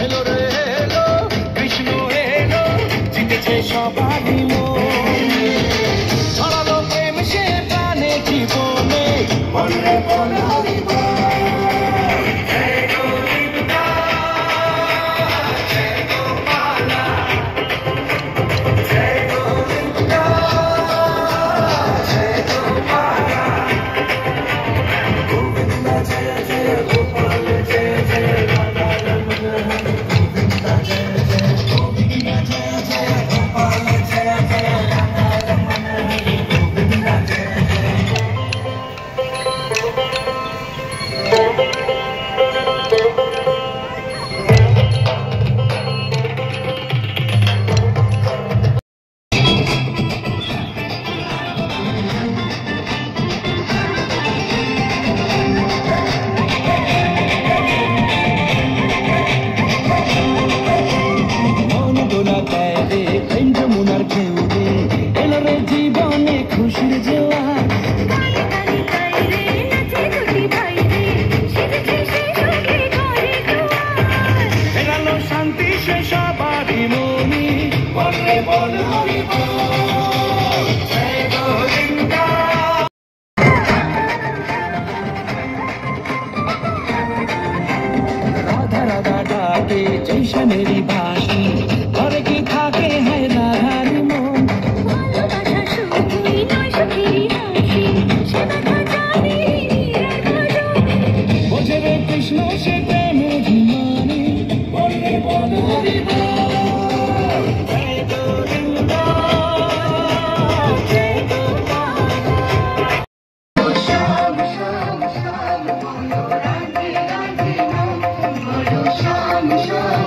এলো রে এলো কৃষ্ণ এলো জিতেছে সবারই মন ছড়ালো প্রেম সে প্রাণে জীবনে বলরে বল হরি বল मेरी भाषी और की थाके है राधारी मोन मुझे रे कृष्ण से प्रेम अभिमानी बोले बोल हरि बोल जय गोविंदा जय गोपाल श्याम श्याम श्याम बोलो राधे राधे नाम बोलो श्याम श्याम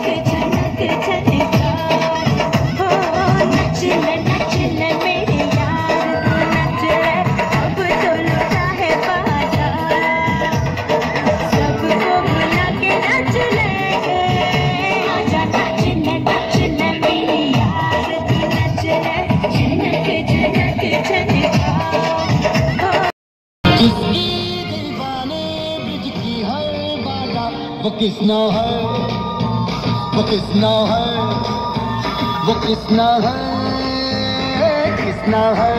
Thank you. किसना है, वो किसना है, वो किसना है, किसना है।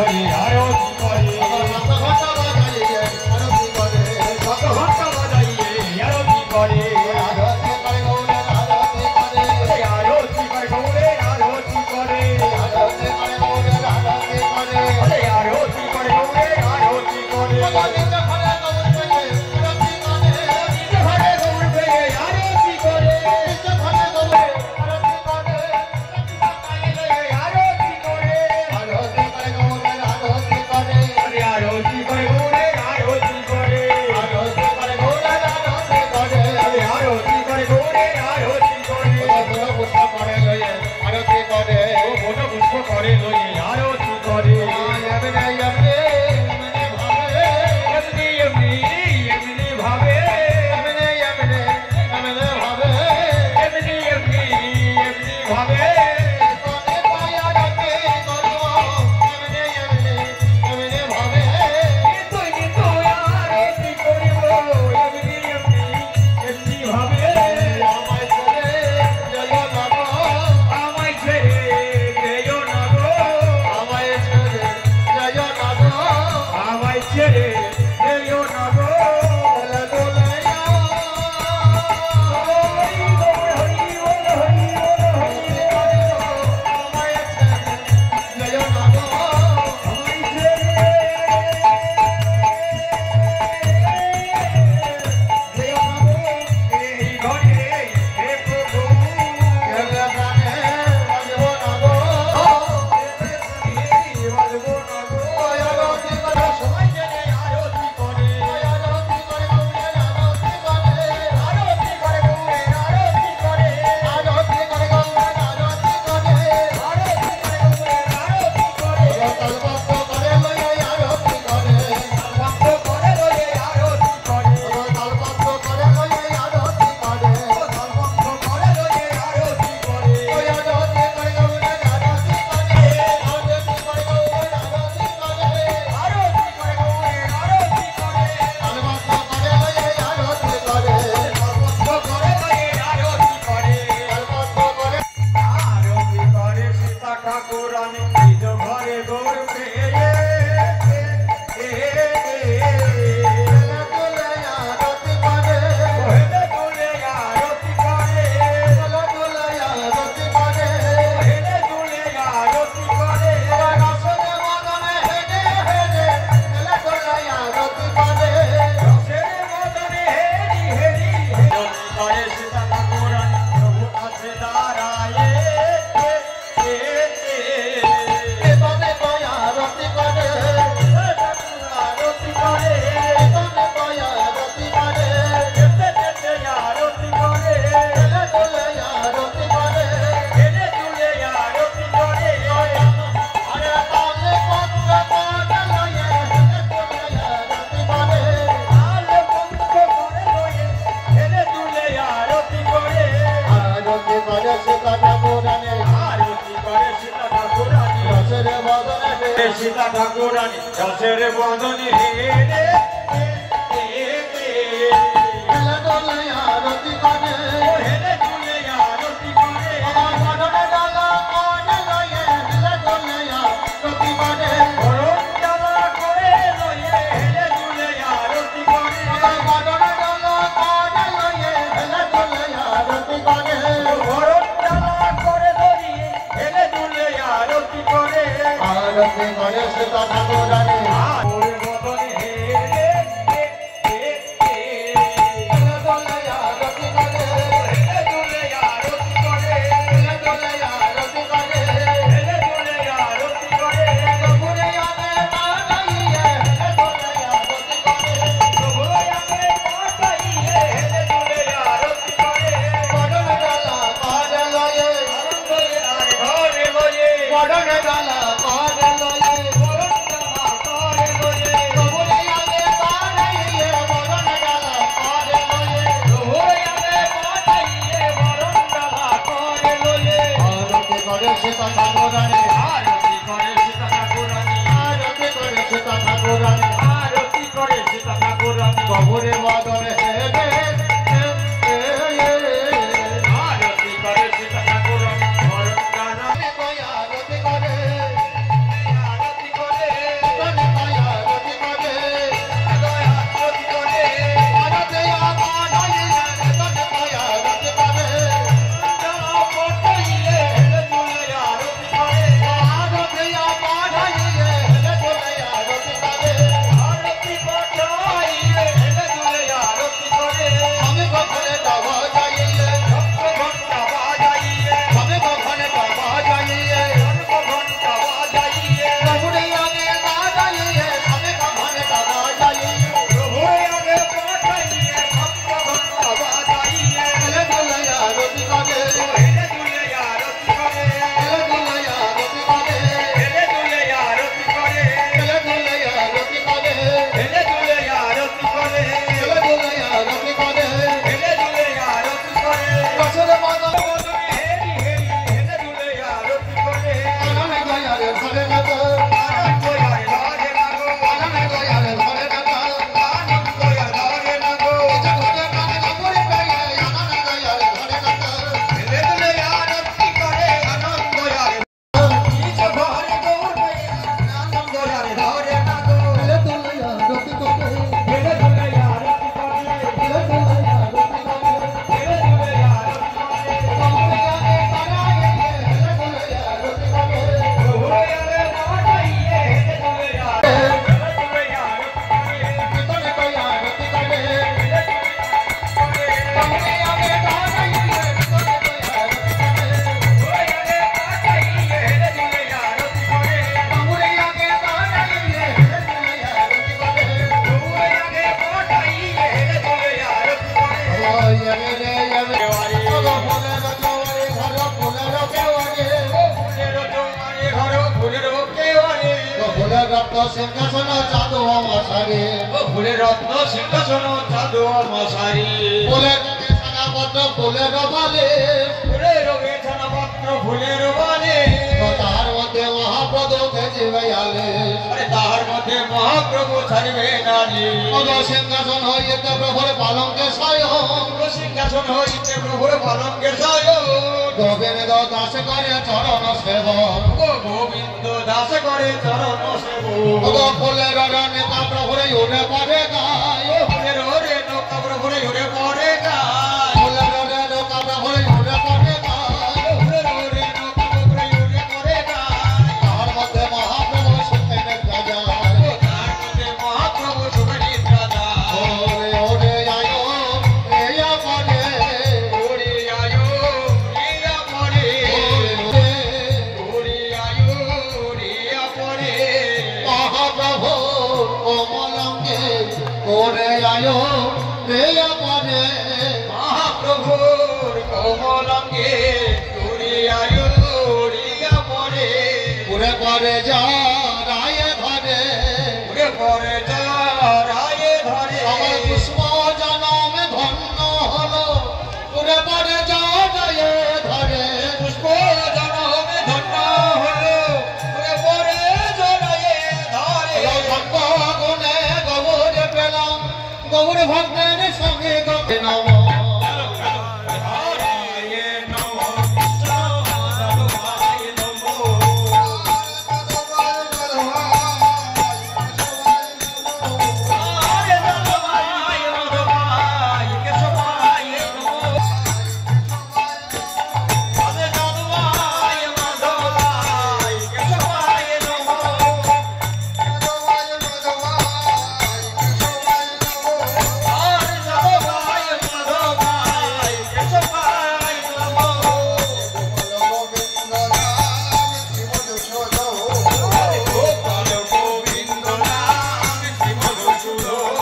লয়ে আরতি করে শত ঘন্টা বাজাইয়ে আরতি করে আরতি করে আরতি করে গৌরের আরতি করে আরতি করে গৌরের আরতি করে আরতি করে গৌরের আরতি করে নিজ ঘরে গৌর পেয়ে আরতি করে নিজ ঘরে গৌর পেয়ে আরতি করে নিজ ঘরে গৌর আরতি করে আরতি করে আরতি করে গৌরের আরতি করে আরতি করে গৌরের আরতি করে আরতি করে গৌরের আরতি করে আরতি করে গৌরের আরতি করে পুষ্প করে লয়ে আরতি করে মন পুষ্প করে লয়ে আরতি করে এমনি এমনি এমনি ভাবে এমনি এমনি এমনি ভাবে এমনি এমনি এমনি ভাবে এমনি এমনি এমনি ভাবে কোনে পায়া রাতে করব এমনি এমনি এমনি ভাবে তুই তুই আরতি করিব এমনি এমনি এমনি ভাবে আমায় ছেড়ে যেও না গো আমায় ছেড়ে যেও না গো আমায় ছেড়ে যেও না গো আমায় ছেড়ে যেও না গো দোলে দোলে হরি বল হরি বল হরি বল হরি বল আমায় ছেড়ে যেও না গো আমায় ছেড়ে যেও না গো এই ঘরে হে প্রভু গেলে প্রাণে বাজবো না গো বাজবো না গো আরতি করে সবাই জেনে আরতি করে আরতি করে গৌরের আরতি করে আরতি করে গৌরের আরতি করে আরতি করে গৌরের আরতি করে আরতি করে গৌরের আরতি করে কল্পত্র করে লয়ে আরতি করে ভক্ত করে লয়ে আরতি করে কল্পত্র করে লয়ে আরতি করে ভক্ত করে লয়ে আরতি করে ওই আরতি করে গৌরের আরতি করে আরতি করে গৌরের আরতি করে আরতি করে গৌরের আরতি করে কল্পত্র করে লয়ে আরতি করে ভক্ত করে লয়ে আরতি করে কল্পত্র করে আরতি করে সীতা ঠাকুরানী নিজ ঘরে গৌর পেয়ে তুলে আরতি করে হেলে তুলে আরতি করে তুলে আরতি করে হেলে তুলে আরতি করে রসনে মদনে হেডে হেডে তুলে তুলে আরতি করে রসের মদনে হেরি হেরি হেরি করে সীতা ঠাকুরানী প্রভু কাছে দাঁড়ায়ে তবে কয় আরতি করে আরতি করে তবে কয় আরতি করে যেতে যেতে আরতি করে তুলে তুলে আরতি করে হেলে তুলে আরতি করে আরে তালে পত্র পাতা লয়ে তুলে আরতি করে আলো পঙ্ক করে লয়ে হেলে তুলে আরতি করে আরতি করে সীতা ঠাকুরানী আরতি করে সীতা ঠাকুরানী রসের মদনে হেডে সীতা ঠাকুরানী রসের বদনে হেলে তুলে তুলে আরতি করে হেলে তুলে আরতি করে মদনে ডালা মনে লয়ে তুলে তুলে আরতি করে গরম জ্বালা করে লয়ে হেলে তুলে আরতি করে মদনে ডালা মনে লয়ে তুলে তুলে আরতি করে গরম জ্বালা করে ধরিয়ে হেলে তুলে আরতি করে আরতি করে সীতা ঠাকুরানী আর বদনে হেলে তুলে তুলে আরতি করে হেলে তুলে আরতি করে তুলে তুলে আরতি করে হেলে তুলে আরতি করে প্রভুরে আমি মানাইয়ে তুলে আরতি করে প্রভু আমাকে পাঠাইয়ে হেলে তুলে আরতি করে মদনে ডালা মনে লয়ে ঘরে লয়ে মদনে ডালা মনে লয়ে গরম জ্বালা করে লয়ে প্রভুরে আমি মানাইয়ে মদনে ডালা মনে লয়ে প্রভু আমাকে পাঠাইয়ে গরম জ্বালা করে লয়ে আরতি করে সীতা ঠাকুরানী আরতি করে সীতা ঠাকুরানী আরতি করে সীতা ঠাকুরানী আরতি করে সীতা ঠাকুরানী প্রভুরে মদনে হেডে আরতি করে সীতা ঠাকুরানী গরম জ্বালা আরতি করে আরতি করে সিংহাসন চাঁদো মশারি ফুলের রত্ন সিংহাসন চাঁদো মশারি ফুলের রঙে ছানাপত্র ফুলের বালে ফুলের রঙে ছানাপত্র ফুলের বালে তার মধ্যে মহাপ্রভু খেজিবে আলে তাহার মধ্যে মহাপ্রভু ছাড়বে নালে সিংহাসন হইতে প্রভুর পালঙ্কে শয়ন সিংহাসন হইতে প্রভুর পালঙ্কে শয়ন গোবিন্দ দাস করে চরণ সেবন গোবিন্দ দাস করে চরণ সেবন ফুলের নেতা প্রভুরে উড়ে পড়ে গায় ফুলের ওরে নৌকা প্রভুরে উড়ে পড়ে গায় ফুলের নৌকা প্রভুরে উড়ে পড়ে গায় ফুলের ওরে নৌকা প্রভুরে উড়ে পড়ে গায় তার মধ্যে মহাপ্রভু সুখে নিদ্রা যায় তার মধ্যে মহাপ্রভু সুখে নিদ্রা যায় ওরে ওরে আয়ো এয়া পড়ে ওরে আয়ো রিয়া পড়ে ওরে আয়ো রিয়া পড়ে মহাপ্রভু কমলঙ্গে ওরে আয়ো এয়া পড়ে মহাপ্রভুর কমলঙ্গে ওরে আয়ো রিয়া পড়ে উড়ে পড়ে যা রায়ে ধরে ওরে পড়ে যা রায়ে ধরে আমার পুষ্প জনমে ধন্য হলো উড়ে পড়ে যা রায়ে ধরে পুষ্প জনমে ধন্য হলো ওরে পড়ে জড়ায়ে ধরে গুণে গৌর পেলাম গৌর ভক্তের সঙ্গে গপে নম হরে নমঃ মাধবায় নমঃ হরে মাধবায় মাধবায় কেশবায় নমঃ হরে মাধবায় মাধবায় কেশবায় নমঃ হরে মাধবায় মাধবায় কেশবায় নমঃ গোপাল গোবিন্দ নাম শ্রী মধুসূদন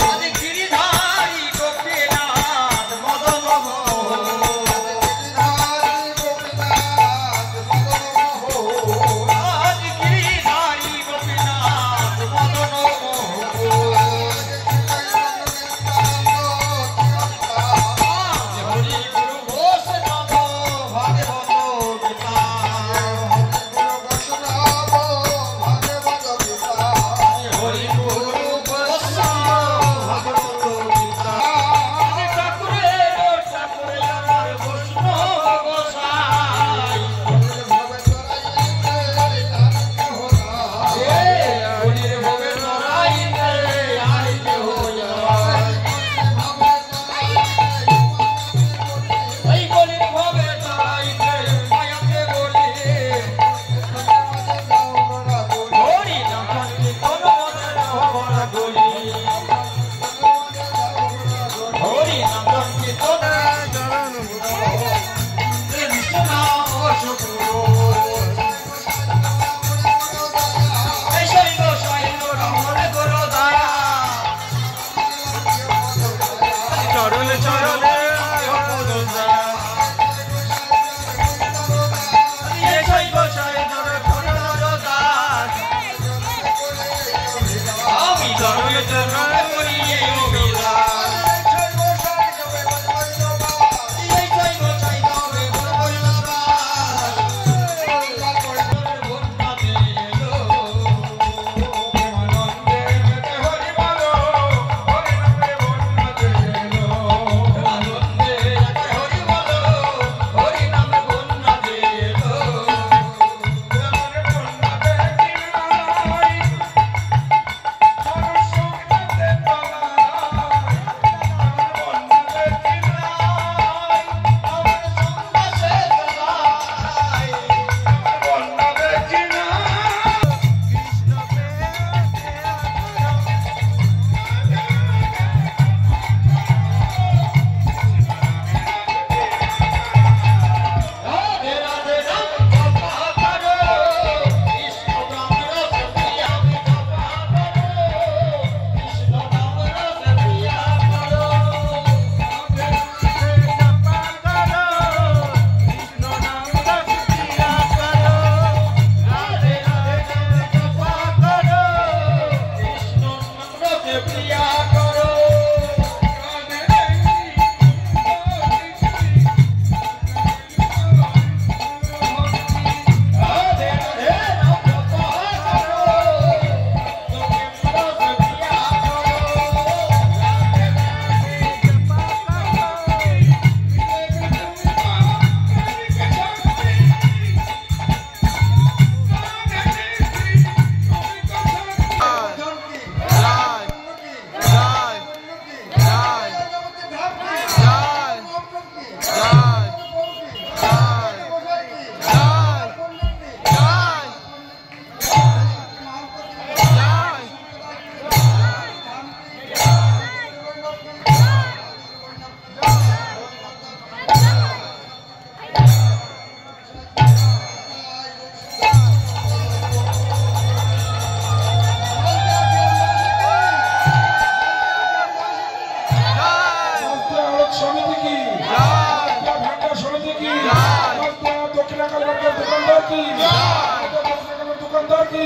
আদি গিরিধারী গোপীনাথ মদন আদি গিরিধারী গোপীনাথ মদন হরি গুরু ঘোষ নম ভাগবত গীতা হরি গুরু ঘোষ ভাগবত গীতা আদি ঠাকুরের ঠাকুরে আমার বৈষ্ণব গোসাই হরির ভবে লড়াইতে আইতে হইয়া এই গলির ভবে লড়াইতে মায়াতে বলি হরি নাম কীর্তন মনের হবন গলি হরি নাম কীর্তন কৃষ্ণ নাম শুক্র এই শৈব শৈব রমণ গুরু দয়া চরণে চরণে অপদ দয়া এই শৈব শৈব রমণ দাস আমি চরণে চরণে করি এই অভিলাষ এই শৈব শৈব রমণ দাস বন্যাতে এলো প্রেমানন্দে মেতে হরি বলো হরি নামে বন্যাতে এলো की दक्षिणा कालबार दुकानदार की दुकानदार की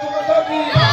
दुकानदार की